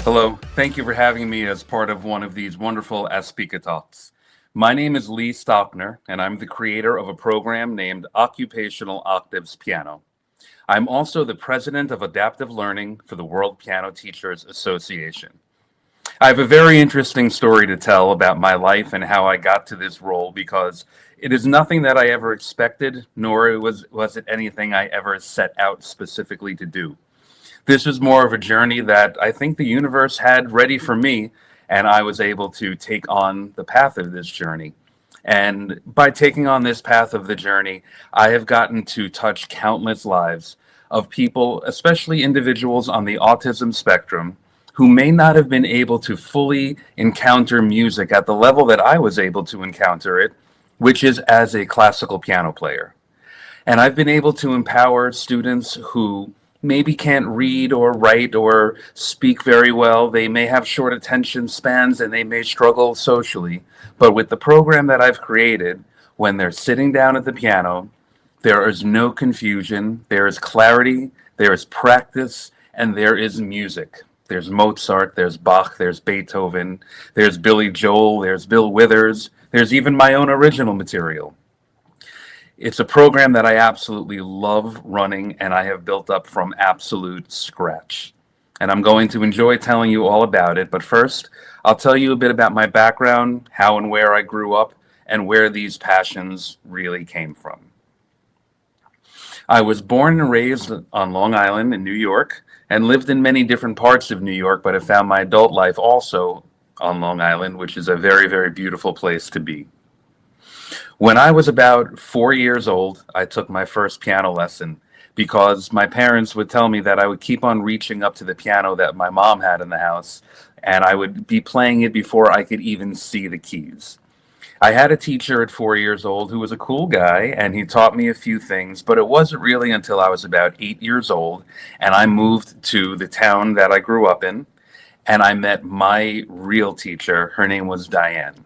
Hello, thank you for having me as part of one of these wonderful ASPIKA talks. My name is Lee Stockner, and I'm the creator of a program named Occupational Octaves Piano. I'm also the president of adaptive learning for the World Piano Teachers Association. I have a very interesting story to tell about my life and how I got to this role because it is nothing that I ever expected, nor was it anything I ever set out specifically to do. This was more of a journey that I think the universe had ready for me, and I was able to take on the path of this journey. And by taking on this path of the journey, I have gotten to touch countless lives of people, especially individuals on the autism spectrum, who may not have been able to fully encounter music at the level that I was able to encounter it, which is as a classical piano player. And I've been able to empower students who maybe can't read or write or speak very well. They may have short attention spans and they may struggle socially. But with the program that I've created, when they're sitting down at the piano, there is no confusion, there is clarity, there is practice, and there is music. There's Mozart, there's Bach, there's Beethoven, there's Billy Joel, there's Bill Withers, there's even my own original material. It's a program that I absolutely love running and I have built up from absolute scratch. And I'm going to enjoy telling you all about it. But first, I'll tell you a bit about my background, how and where I grew up, and where these passions really came from. I was born and raised on Long Island in New York and lived in many different parts of New York, but have found my adult life also on Long Island, which is a very, very beautiful place to be. When I was about 4 years old, I took my first piano lesson because my parents would tell me that I would keep on reaching up to the piano that my mom had in the house, and I would be playing it before I could even see the keys. I had a teacher at 4 years old who was a cool guy, and he taught me a few things, but it wasn't really until I was about 8 years old and I moved to the town that I grew up in, and I met my real teacher. Her name was Diane.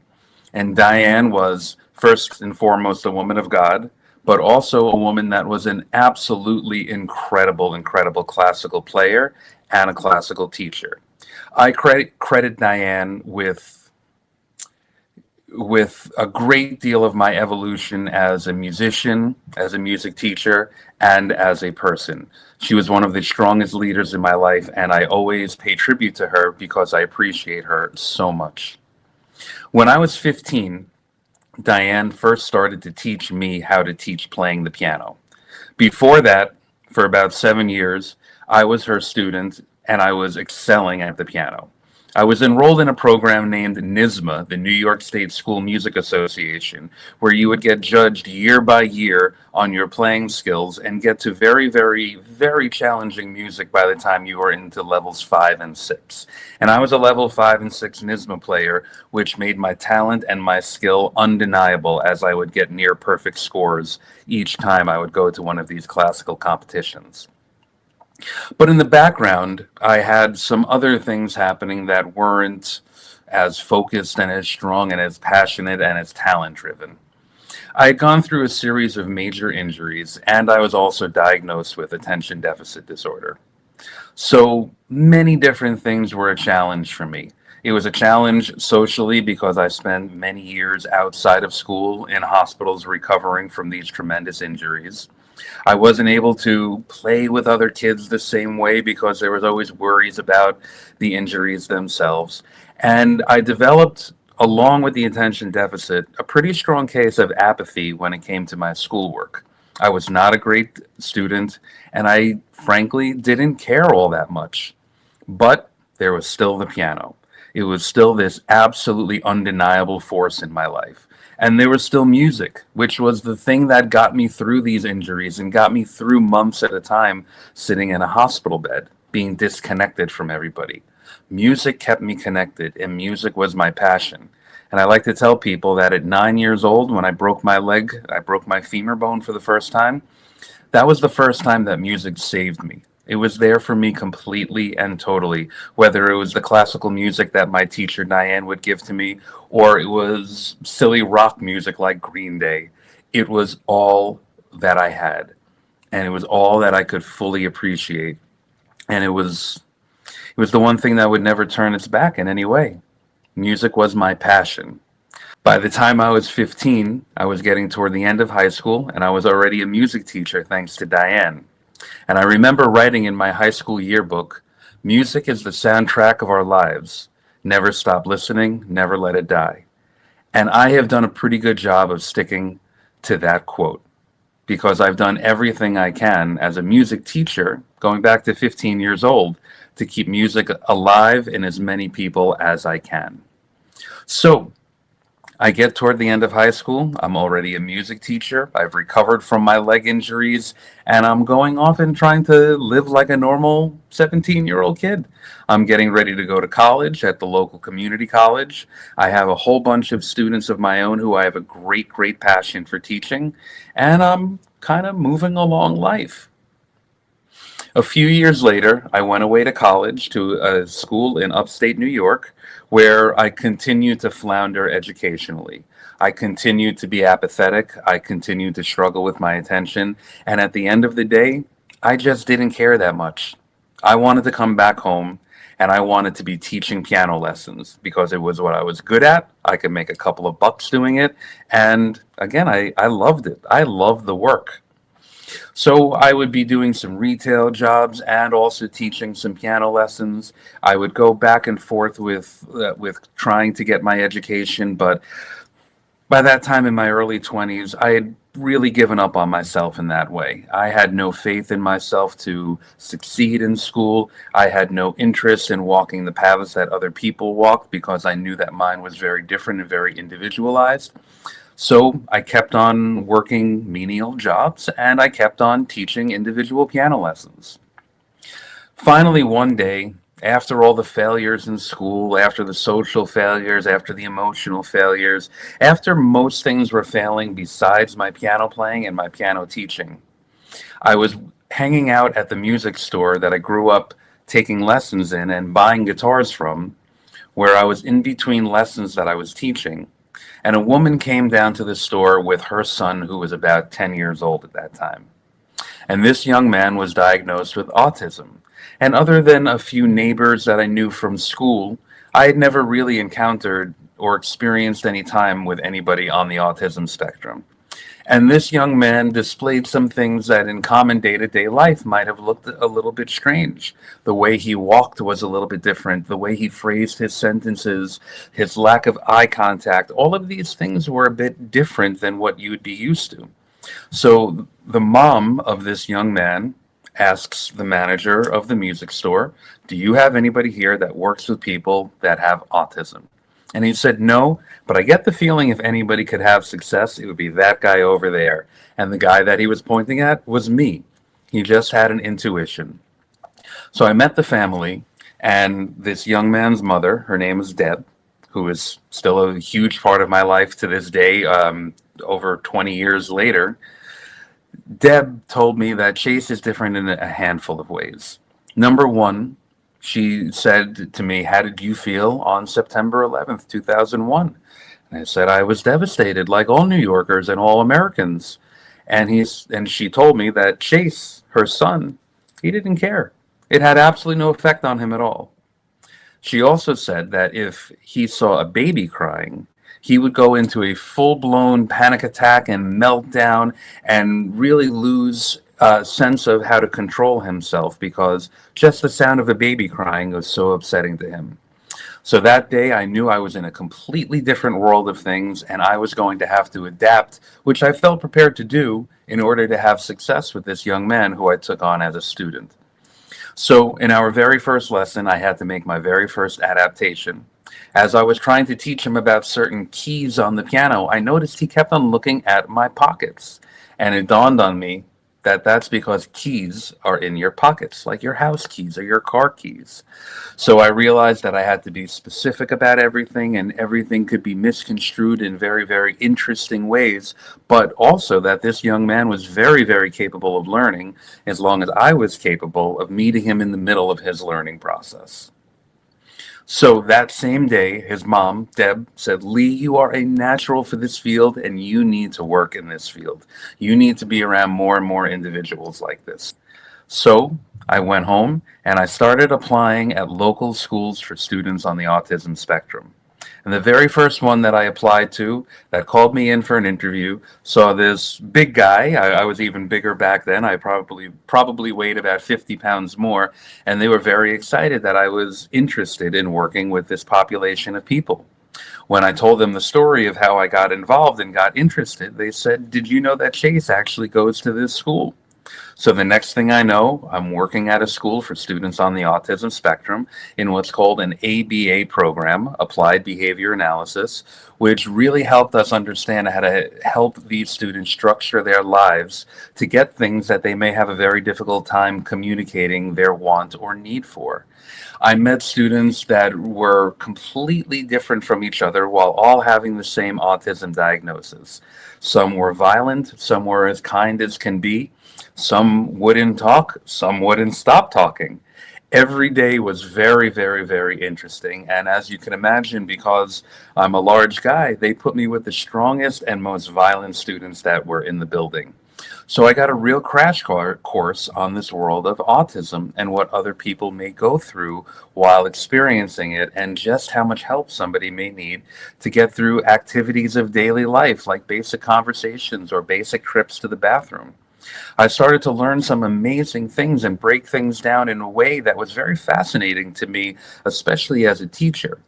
And Diane was first and foremost a woman of God, but also a woman that was an absolutely incredible, incredible classical player and a classical teacher. I credit Diane with a great deal of my evolution as a musician, as a music teacher, and as a person. She was one of the strongest leaders in my life, and I always pay tribute to her because I appreciate her so much. When I was 15, Diane first started to teach me how to teach playing the piano. Before that, for about 7 years, I was her student and I was excelling at the piano. I was enrolled in a program named NYSMA, the New York State School Music Association, where you would get judged year by year on your playing skills and get to very, very, very challenging music by the time you were into levels 5 and 6. And I was a level 5 and 6 NYSMA player, which made my talent and my skill undeniable as I would get near perfect scores each time I would go to one of these classical competitions. But in the background, I had some other things happening that weren't as focused and as strong and as passionate and as talent driven. I had gone through a series of major injuries, and I was also diagnosed with attention deficit disorder. So many different things were a challenge for me. It was a challenge socially because I spent many years outside of school in hospitals recovering from these tremendous injuries. I wasn't able to play with other kids the same way because there was always worries about the injuries themselves. And I developed, along with the attention deficit, a pretty strong case of apathy when it came to my schoolwork. I was not a great student, and I frankly didn't care all that much. But there was still the piano. It was still this absolutely undeniable force in my life. And there was still music, which was the thing that got me through these injuries and got me through months at a time sitting in a hospital bed, being disconnected from everybody. Music kept me connected, and music was my passion. And I like to tell people that at 9 years old, when I broke my leg, I broke my femur bone for the first time, that was the first time that music saved me. It was there for me completely and totally, whether it was the classical music that my teacher Diane would give to me, or it was silly rock music like Green Day. It was all that I had, and it was all that I could fully appreciate. And It was the one thing that would never turn its back in any way. Music was my passion. By the time I was 15, I was getting toward the end of high school, and I was already a music teacher thanks to Diane. And I remember writing in my high school yearbook, "Music is the soundtrack of our lives. Never stop listening, never let it die." And I have done a pretty good job of sticking to that quote because I've done everything I can as a music teacher, going back to 15 years old, to keep music alive in as many people as I can. So, I get toward the end of high school. I'm already a music teacher. I've recovered from my leg injuries, and I'm going off and trying to live like a normal 17-year-old kid. I'm getting ready to go to college at the local community college. I have a whole bunch of students of my own who I have a great, great passion for teaching, and I'm kind of moving along life. A few years later, I went away to college to a school in upstate New York where I continued to flounder educationally. I continued to be apathetic. I continued to struggle with my attention. And at the end of the day, I just didn't care that much. I wanted to come back home and I wanted to be teaching piano lessons because it was what I was good at. I could make a couple of bucks doing it. And again, I loved it. I loved the work. So I would be doing some retail jobs and also teaching some piano lessons. I would go back and forth with trying to get my education, but by that time in my early 20s, I had really given up on myself in that way. I had no faith in myself to succeed in school. I had no interest in walking the paths that other people walked because I knew that mine was very different and very individualized. So I kept on working menial jobs and I kept on teaching individual piano lessons. Finally, one day, after all the failures in school, after the social failures, after the emotional failures, after most things were failing besides my piano playing and my piano teaching, I was hanging out at the music store that I grew up taking lessons in and buying guitars from, where I was in between lessons that I was teaching. And a woman came down to the store with her son, who was about 10 years old at that time. And this young man was diagnosed with autism. And other than a few neighbors that I knew from school, I had never really encountered or experienced any time with anybody on the autism spectrum. And this young man displayed some things that in common day-to-day life might have looked a little bit strange. The way he walked was a little bit different. The way he phrased his sentences, his lack of eye contact, all of these things were a bit different than what you'd be used to. So the mom of this young man asks the manager of the music store, "Do you have anybody here that works with people that have autism?" And he said, "No, but I get the feeling if anybody could have success, it would be that guy over there." And the guy that he was pointing at was me. He just had an intuition. So I met the family, and this young man's mother, her name is Deb, who is still a huge part of my life to this day, over 20 years later. Deb told me that Chase is different in a handful of ways. Number one, she said to me, "How did you feel on September 11th, 2001?" And I said, "I was devastated, like all New Yorkers and all Americans." And she told me that Chase, her son, he didn't care. It had absolutely no effect on him at all. She also said that if he saw a baby crying, he would go into a full-blown panic attack and meltdown and really lose a sense of how to control himself because just the sound of a baby crying was so upsetting to him. So that day, I knew I was in a completely different world of things and I was going to have to adapt, which I felt prepared to do in order to have success with this young man who I took on as a student. So in our very first lesson, I had to make my very first adaptation. As I was trying to teach him about certain keys on the piano, I noticed he kept on looking at my pockets. And it dawned on me that that's because keys are in your pockets, like your house keys or your car keys. So I realized that I had to be specific about everything, and everything could be misconstrued in very, very interesting ways, but also that this young man was very, very capable of learning as long as I was capable of meeting him in the middle of his learning process. So that same day, his mom, Deb, said, "Lee, you are a natural for this field and you need to work in this field. You need to be around more and more individuals like this." So I went home and I started applying at local schools for students on the autism spectrum. And the very first one that I applied to that called me in for an interview saw this big guy. I was even bigger back then. I probably weighed about 50 pounds more, and they were very excited that I was interested in working with this population of people. When I told them the story of how I got involved and got interested, they said, "Did you know that Chase actually goes to this school?" So the next thing I know, I'm working at a school for students on the autism spectrum in what's called an ABA program, Applied Behavior Analysis, which really helped us understand how to help these students structure their lives to get things that they may have a very difficult time communicating their want or need for. I met students that were completely different from each other while all having the same autism diagnosis. Some were violent, some were as kind as can be, some wouldn't talk, some wouldn't stop talking. Every day was very, very, very interesting. And as you can imagine, because I'm a large guy, they put me with the strongest and most violent students that were in the building. So I got a real crash course on this world of autism and what other people may go through while experiencing it, and just how much help somebody may need to get through activities of daily life, like basic conversations or basic trips to the bathroom. I started to learn some amazing things and break things down in a way that was very fascinating to me, especially as a teacher.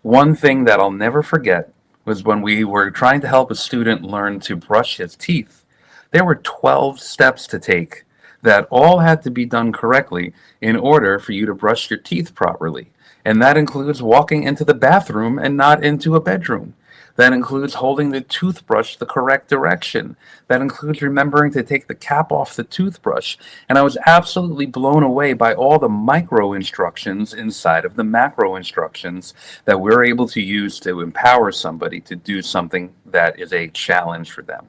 One thing that I'll never forget was when we were trying to help a student learn to brush his teeth. There were 12 steps to take that all had to be done correctly in order for you to brush your teeth properly. And that includes walking into the bathroom and not into a bedroom. That includes holding the toothbrush the correct direction. That includes remembering to take the cap off the toothbrush. And I was absolutely blown away by all the micro instructions inside of the macro instructions that we're able to use to empower somebody to do something that is a challenge for them.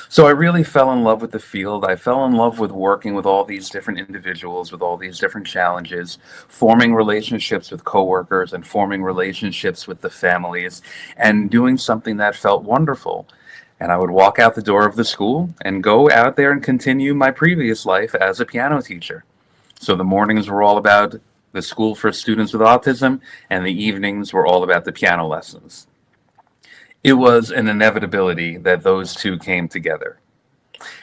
So I really fell in love with the field. I fell in love with working with all these different individuals, with all these different challenges, forming relationships with coworkers and forming relationships with the families, and doing something that felt wonderful. And I would walk out the door of the school and go out there and continue my previous life as a piano teacher. So the mornings were all about the school for students with autism, and the evenings were all about the piano lessons. It was an inevitability that those two came together.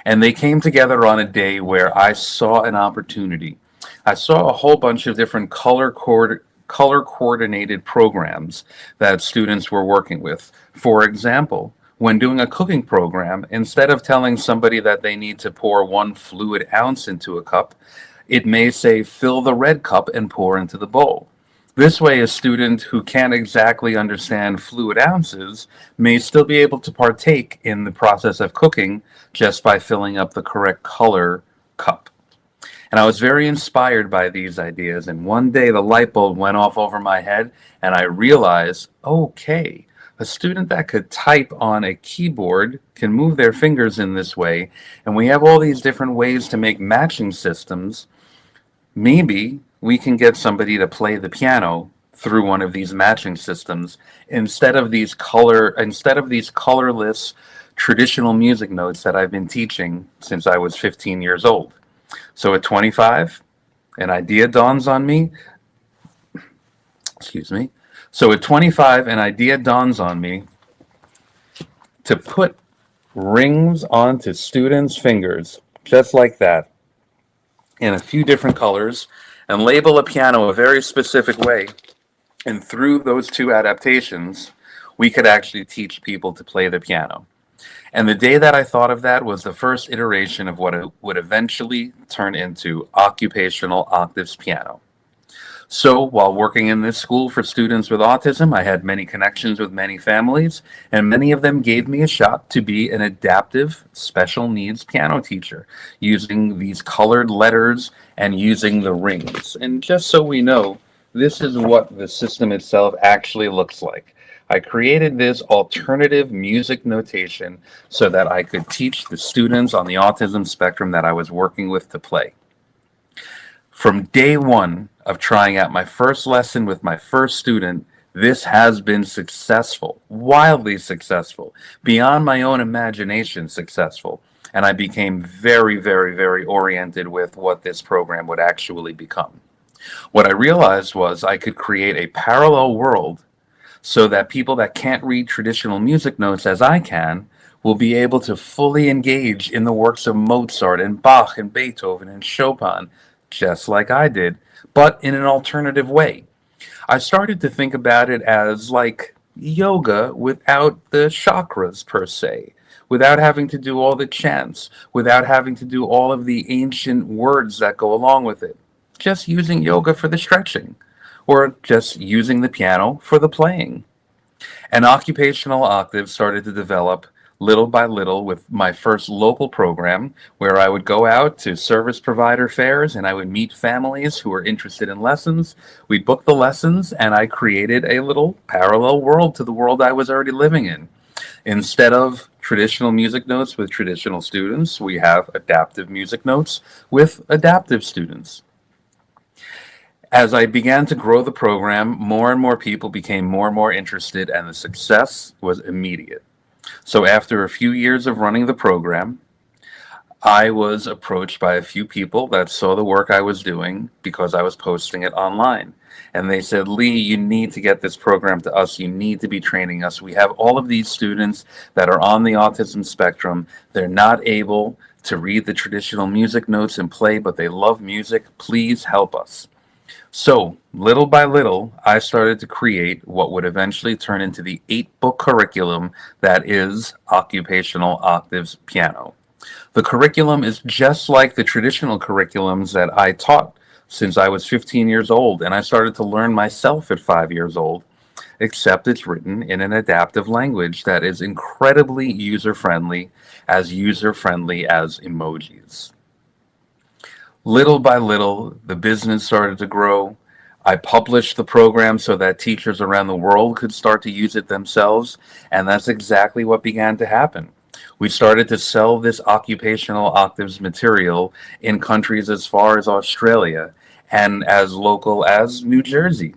And they came together on a day where I saw an opportunity. I saw a whole bunch of different color coordinated programs that students were working with. For example, when doing a cooking program, instead of telling somebody that they need to pour 1 fluid ounce into a cup, it may say fill the red cup and pour into the bowl. This way, a student who can't exactly understand fluid ounces may still be able to partake in the process of cooking just by filling up the correct color cup. And I was very inspired by these ideas. And one day the light bulb went off over my head, and I realized, okay, a student that could type on a keyboard can move their fingers in this way. And we have all these different ways to make matching systems. Maybe we can get somebody to play the piano through one of these matching systems instead of these colorless traditional music notes that I've been teaching since I was 15 years old. So at 25, an idea dawns on me. Excuse me. So at 25, an idea dawns on me to put rings onto students' fingers, just like that, in a few different colors, and label a piano a very specific way. And through those two adaptations, we could actually teach people to play the piano. And the day that I thought of that was the first iteration of what it would eventually turn into Occupational Octaves Piano. So while working in this school for students with autism, I had many connections with many families, and many of them gave me a shot to be an adaptive special needs piano teacher, using these colored letters and using the rings. And just so we know, this is what the system itself actually looks like. I created this alternative music notation so that I could teach the students on the autism spectrum that I was working with to play. From day one of trying out my first lesson with my first student, this has been successful, wildly successful, beyond my own imagination successful. and I became very, very, very oriented with what this program would actually become. What I realized was I could create a parallel world so that people that can't read traditional music notes as I can will be able to fully engage in the works of Mozart and Bach and Beethoven and Chopin, just like I did, but in an alternative way. I started to think about it as like yoga without the chakras per se, without having to do all the chants, without having to do all of the ancient words that go along with it. Just using yoga for the stretching, or just using the piano for the playing. An occupational octave started to develop little by little with my first local program where I would go out to service provider fairs and I would meet families who were interested in lessons. We'd book the lessons and I created a little parallel world to the world I was already living in. Instead of traditional music notes with traditional students, we have adaptive music notes with adaptive students. As I began to grow the program, more and more people became more and more interested, and the success was immediate. So, after a few years of running the program, I was approached by a few people that saw the work I was doing because I was posting it online. And they said, Lee, you need to get this program to us. You need to be training us. We have all of these students that are on the autism spectrum. They're not able to read the traditional music notes and play, but they love music. Please help us. So, little by little, I started to create what would eventually turn into the 8-book curriculum that is Occupational Octaves Piano. The curriculum is just like the traditional curriculums that I taught since I was 15 years old, and I started to learn myself at 5 years old, except it's written in an adaptive language that is incredibly user-friendly as emojis. Little by little, the business started to grow. I published the program so that teachers around the world could start to use it themselves, and that's exactly what began to happen. We started to sell this occupational octaves material in countries as far as Australia and as local as New Jersey.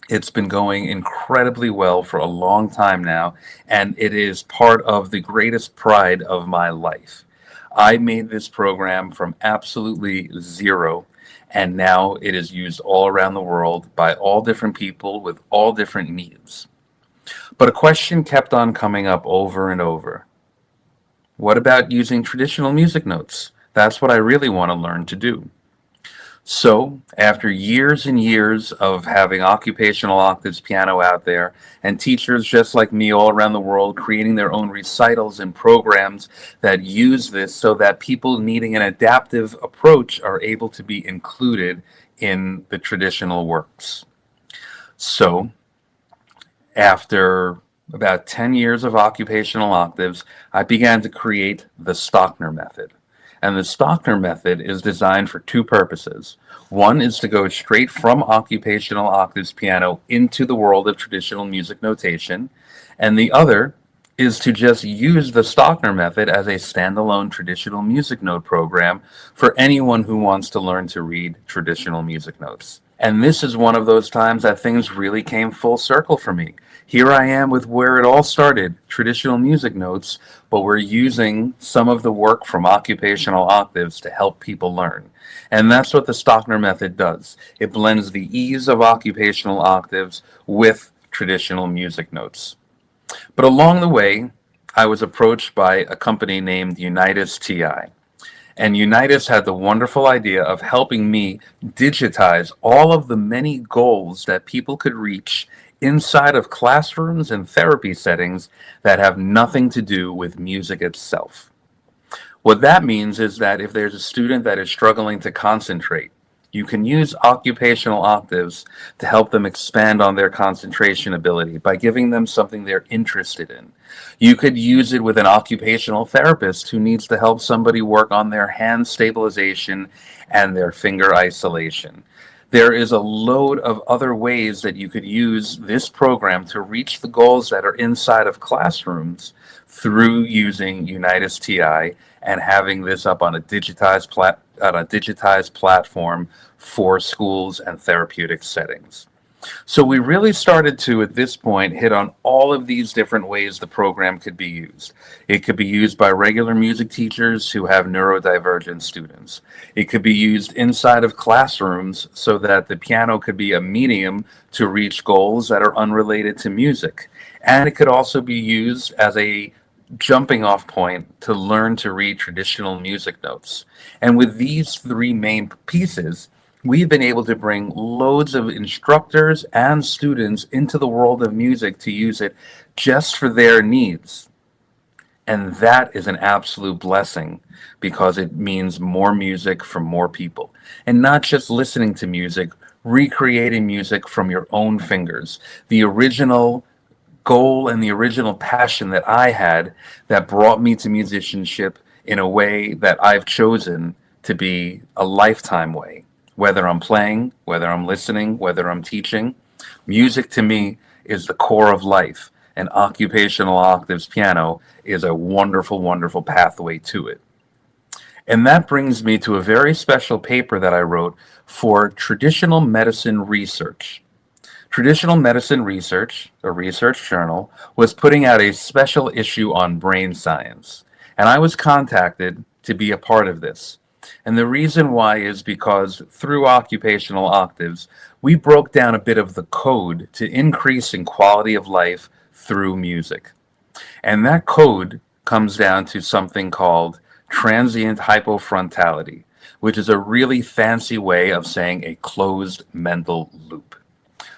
It's been going incredibly well for a long time now, and it is part of the greatest pride of my life. I made this program from absolutely zero, and now it is used all around the world by all different people with all different needs. But a question kept on coming up over and over. What about using traditional music notes? That's what I really want to learn to do. So, after years and years of having Occupational Octaves Piano out there, and teachers just like me all around the world creating their own recitals and programs that use this so that people needing an adaptive approach are able to be included in the traditional works. So, after about 10 years of occupational octaves, I began to create the Stockner method. And the Stockner method is designed for two purposes. One is to go straight from occupational octaves piano into the world of traditional music notation, and the other is to just use the Stockner method as a standalone traditional music note program for anyone who wants to learn to read traditional music notes. And this is one of those times that things really came full circle for me. Here I am with where it all started, traditional music notes, but we're using some of the work from occupational octaves to help people learn. And that's what the Stockner method does. It blends the ease of occupational octaves with traditional music notes. But along the way, I was approached by a company named Unitas TI. And Unitas had the wonderful idea of helping me digitize all of the many goals that people could reach inside of classrooms and therapy settings that have nothing to do with music itself. What that means is that if there's a student that is struggling to concentrate, you can use occupational octaves to help them expand on their concentration ability by giving them something they're interested in. You could use it with an occupational therapist who needs to help somebody work on their hand stabilization and their finger isolation. There is a load of other ways that you could use this program to reach the goals that are inside of classrooms through using Unitas TI and having this up on a digitized platform for schools and therapeutic settings. So we really started to, at this point, hit on all of these different ways the program could be used. It could be used by regular music teachers who have neurodivergent students. It could be used inside of classrooms so that the piano could be a medium to reach goals that are unrelated to music. And it could also be used as a jumping off point to learn to read traditional music notes. And with these three main pieces, we've been able to bring loads of instructors and students into the world of music to use it just for their needs. And that is an absolute blessing because it means more music for more people. And not just listening to music, recreating music from your own fingers. The original goal and the original passion that I had that brought me to musicianship in a way that I've chosen to be a lifetime way. Whether I'm playing, whether I'm listening, whether I'm teaching, music to me is the core of life, and occupational octaves piano is a wonderful, wonderful pathway to it. And that brings me to a very special paper that I wrote for traditional medicine research. Traditional Medicine Research, a research journal, was putting out a special issue on brain science, and I was contacted to be a part of this. And the reason why is because through occupational octaves, we broke down a bit of the code to increase in quality of life through music. And that code comes down to something called transient hypofrontality, which is a really fancy way of saying a closed mental loop.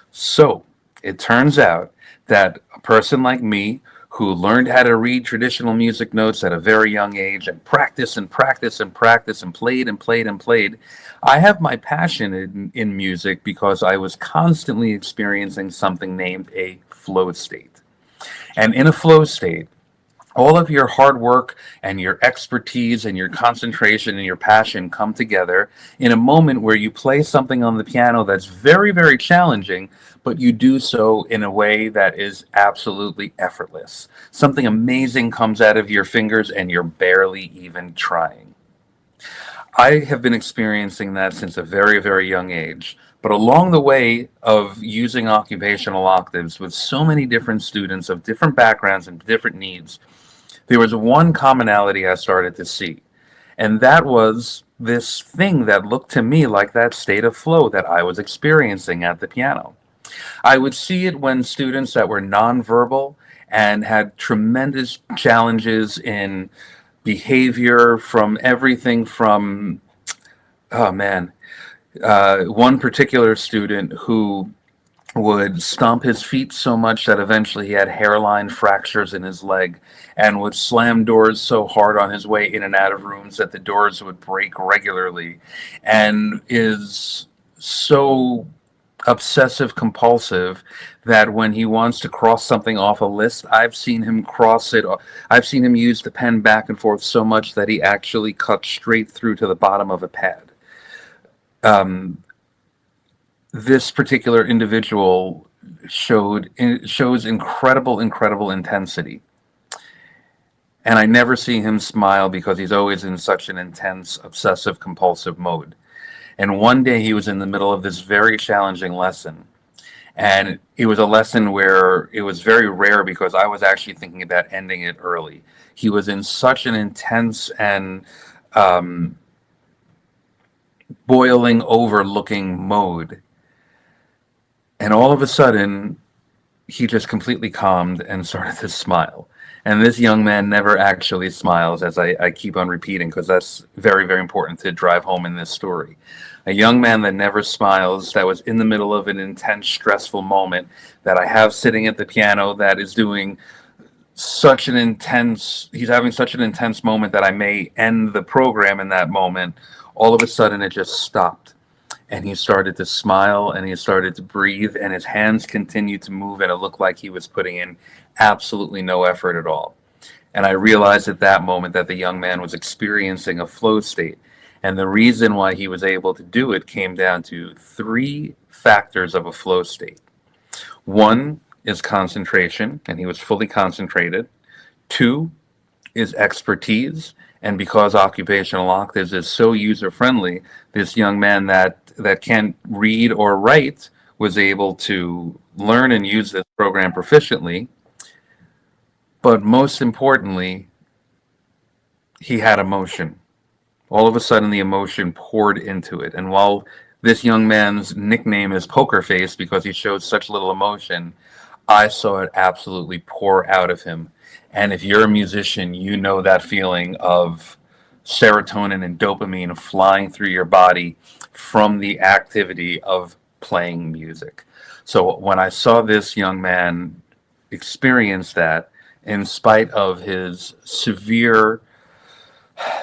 So it turns out that a person like me who learned how to read traditional music notes at a very young age and practice and practice and practice and played and played and played, I have my passion in music because I was constantly experiencing something named a flow state. And in a flow state, all of your hard work and your expertise and your concentration and your passion come together in a moment where you play something on the piano that's very, very challenging, but you do so in a way that is absolutely effortless. Something amazing comes out of your fingers and you're barely even trying. I have been experiencing that since a very, very young age. But along the way of using occupational octaves with so many different students of different backgrounds and different needs, there was one commonality I started to see, and that was this thing that looked to me like that state of flow that I was experiencing at the piano. I would see it when students that were nonverbal and had tremendous challenges in behavior from everything from, oh man, one particular student who would stomp his feet so much that eventually he had hairline fractures in his leg and would slam doors so hard on his way in and out of rooms that the doors would break regularly, and is so obsessive compulsive that when he wants to cross something off a list, I've seen him cross it. I've seen him use the pen back and forth so much that he actually cuts straight through to the bottom of a pad. This particular individual shows incredible intensity, and I never see him smile because he's always in such an intense obsessive compulsive mode. And one day he was in the middle of this very challenging lesson, and it was a lesson where it was very rare because I was actually thinking about ending it early. He was in such an intense and boiling over looking mode. And all of a sudden, he just completely calmed and started to smile. And this young man never actually smiles, as I keep on repeating, because that's very, very important to drive home in this story. A young man that never smiles, that was in the middle of an intense, stressful moment, that I have sitting at the piano, that is doing such an intense, he's having such an intense moment that I may end the program in that moment. All of a sudden, it just stopped. And he started to smile and he started to breathe and his hands continued to move and it looked like he was putting in absolutely no effort at all. And I realized at that moment that the young man was experiencing a flow state. And the reason why he was able to do it came down to three factors of a flow state. One is concentration, and he was fully concentrated. Two is expertise. And because occupational octaves is so user-friendly, this young man that can't read or write was able to learn and use this program proficiently, but most importantly, he had emotion. All of a sudden, the emotion poured into it. And while this young man's nickname is Poker Face because he showed such little emotion, I saw it absolutely pour out of him. And if you're a musician, you know that feeling of serotonin and dopamine flying through your body from the activity of playing music. So when I saw this young man experience that, in spite of his severe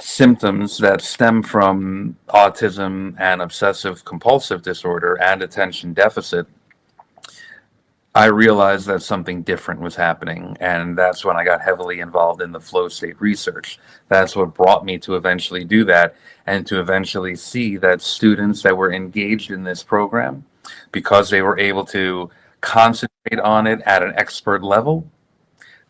symptoms that stem from autism and obsessive compulsive disorder and attention deficit, I realized that something different was happening. And that's when I got heavily involved in the flow state research. That's what brought me to eventually do that and to eventually see that students that were engaged in this program, because they were able to concentrate on it at an expert level,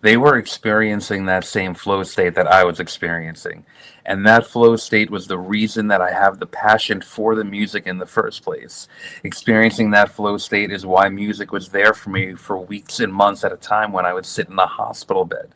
they were experiencing that same flow state that I was experiencing. And that flow state was the reason that I have the passion for the music in the first place. Experiencing that flow state is why music was there for me for weeks and months at a time when I would sit in the hospital bed.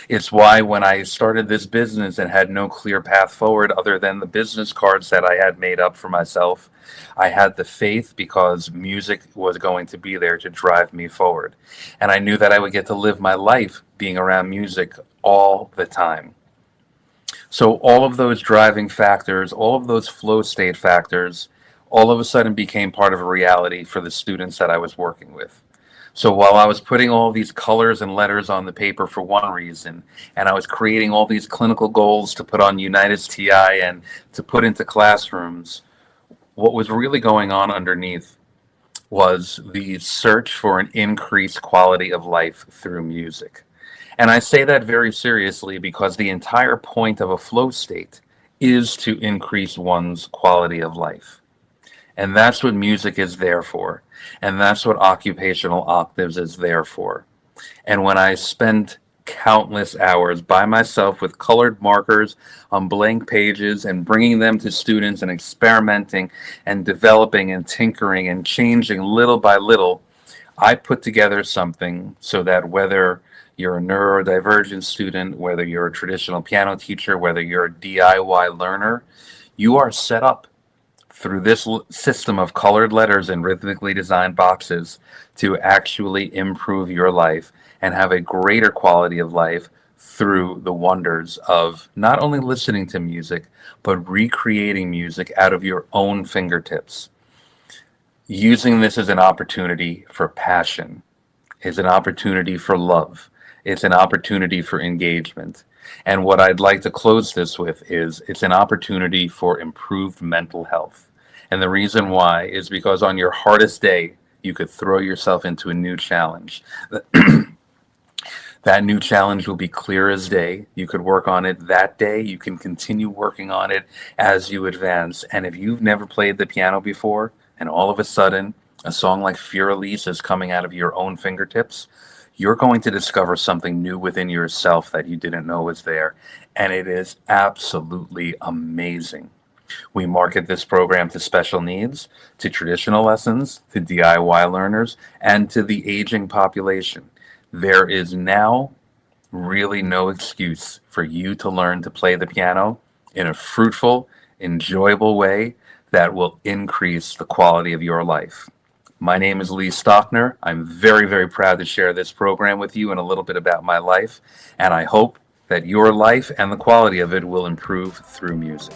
It's why when I started this business and had no clear path forward other than the business cards that I had made up for myself, I had the faith because music was going to be there to drive me forward. And I knew that I would get to live my life being around music all the time. So all of those driving factors, all of those flow state factors, all of a sudden became part of a reality for the students that I was working with. So while I was putting all these colors and letters on the paper for one reason, and I was creating all these clinical goals to put on United's TI and to put into classrooms, what was really going on underneath was the search for an increased quality of life through music. And I say that very seriously because the entire point of a flow state is to increase one's quality of life. And that's what music is there for. And that's what occupational octaves is there for. And when I spent countless hours by myself with colored markers on blank pages and bringing them to students and experimenting and developing and tinkering and changing little by little, I put together something so that whether you're a neurodivergent student, whether you're a traditional piano teacher, whether you're a DIY learner, you are set up through this system of colored letters and rhythmically designed boxes to actually improve your life and have a greater quality of life through the wonders of not only listening to music, but recreating music out of your own fingertips. Using this as an opportunity for passion, is an opportunity for love. It's an opportunity for engagement. And what I'd like to close this with is it's an opportunity for improved mental health. And the reason why is because on your hardest day, you could throw yourself into a new challenge. That new challenge will be clear as day. You could work on it that day. You can continue working on it as you advance. And if you've never played the piano before, and all of a sudden, a song like Fear Elise is coming out of your own fingertips, you're going to discover something new within yourself that you didn't know was there. And it is absolutely amazing. We market this program to special needs, to traditional lessons, to DIY learners, and to the aging population. There is now really no excuse for you to learn to play the piano in a fruitful, enjoyable way that will increase the quality of your life. My name is Lee Stockner. I'm very, very proud to share this program with you and a little bit about my life, and I hope that your life and the quality of it will improve through music.